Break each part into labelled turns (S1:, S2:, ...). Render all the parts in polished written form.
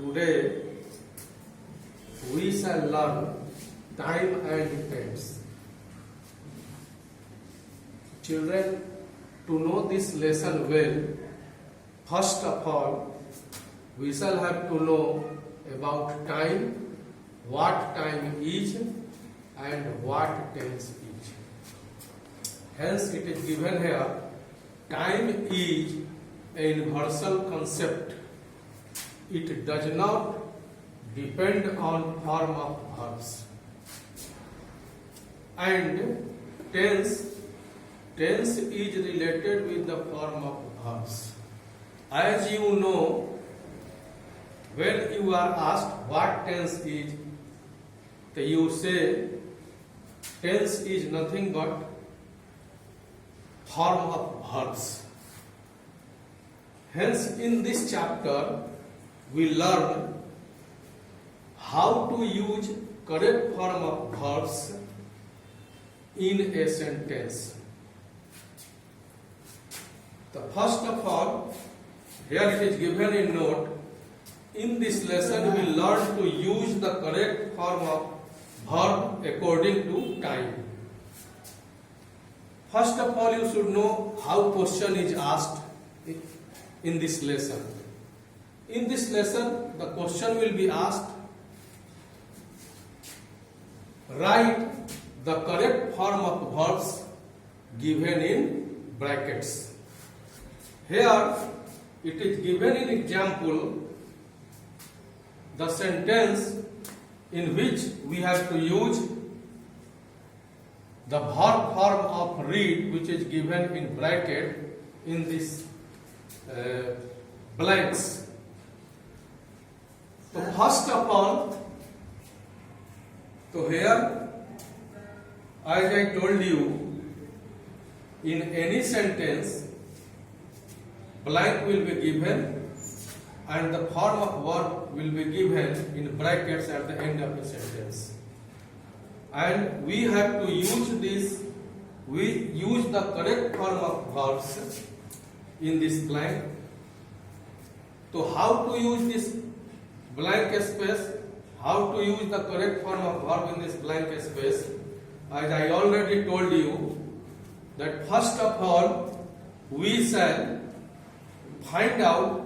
S1: Today we shall learn time and tense. Children, to know this lesson well, first of all, we shall have to know about time, what time is and what tense is. Hence it is given here, time is a universal concept. It does not depend on form of verbs. And tense is related with the form of verbs. As you know, when you are asked what tense is, then you say tense is nothing but form of verbs. Hence, in this chapter, we learn how to use correct form of verbs in a sentence. The first of all, here it is given in note, in this lesson we learn to use the correct form of verb according to time. First of all, you should know how question is asked in this lesson. In this lesson, the question will be asked, write the correct form of verbs given in brackets. Here, it is given in example, the sentence in which we have to use the verb form of read, which is given in bracket in this blanks. So first of all, so here, as I told you, in any sentence, blank will be given and the form of verb will be given in brackets at the end of the sentence. And we have to use this, we use the correct form of verbs in this blank. So how to use this blank space, how to use the correct form of verb in this blank space? As I already told you, that first of all, we shall find out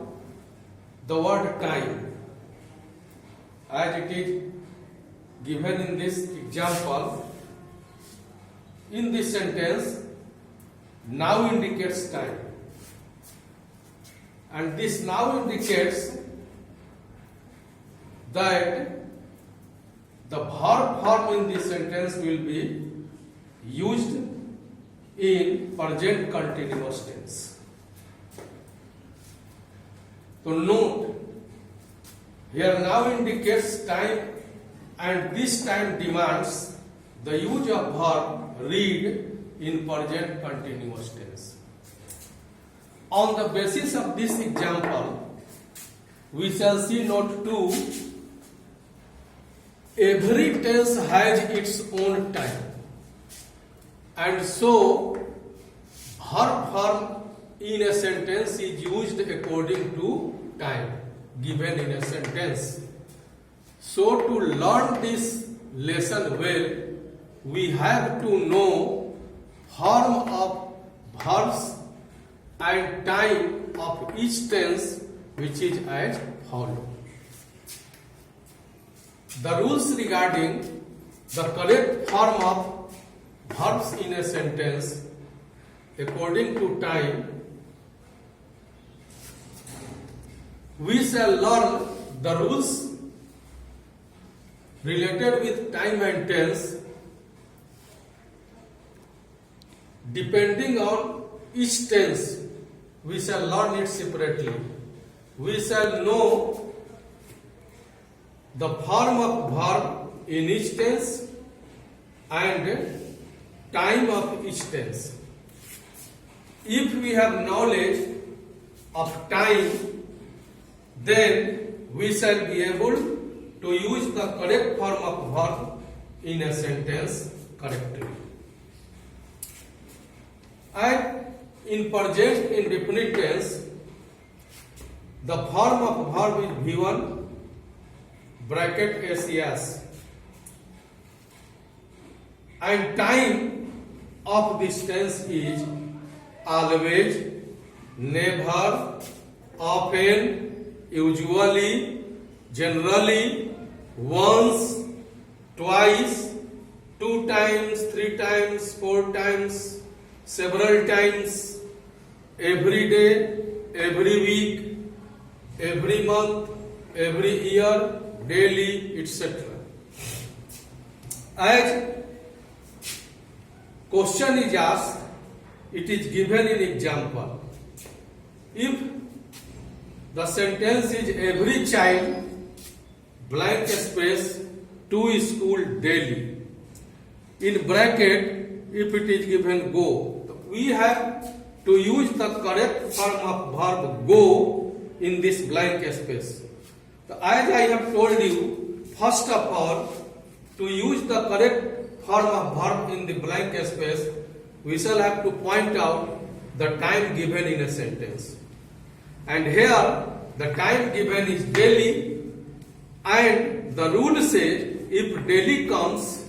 S1: the word time. As it is given in this example, in this sentence, now indicates time. And this now indicates that the verb form in this sentence will be used in present continuous tense. So note, here now indicates time and this time demands the use of verb read in present continuous tense. On the basis of this example, we shall see note 2. Every tense has its own time, and so verb form in a sentence is used according to time given in a sentence. So to learn this lesson well, we have to know form of verbs and time of each tense, which is as follows. The rules regarding the correct form of verbs in a sentence according to time, we shall learn the rules related with time and tense depending on each tense. We shall learn it separately. We shall know the form of verb in each tense and time of each tense. If we have knowledge of time, then we shall be able to use the correct form of verb in a sentence correctly. And in present indefinite tense, the form of verb is V1 bracket SES, and time of this tense is always, never, often, usually, generally, once, twice, 2 times, 3 times, 4 times, several times, every day, every week, every month, every year, daily, etc. As question is asked, it is given in example. If the sentence is every child blank space to school daily, in bracket if it is given go, we have to use the correct form of verb go in this blank space. So as I have told you, first of all, to use the correct form of verb in the blank space, we shall have to point out the time given in a sentence. And here the time given is daily, and the rule says if daily comes,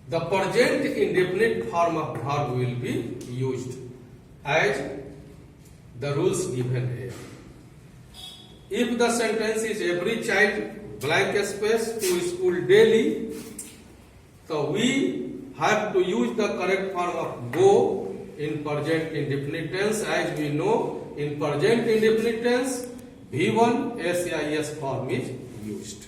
S1: the present indefinite form of verb will be used as the rules given here. If the sentence is every child blank space to school daily, so we have to use the correct form of go in present indefinite tense. As we know, in present indefinite tense, V1 SIS form is used.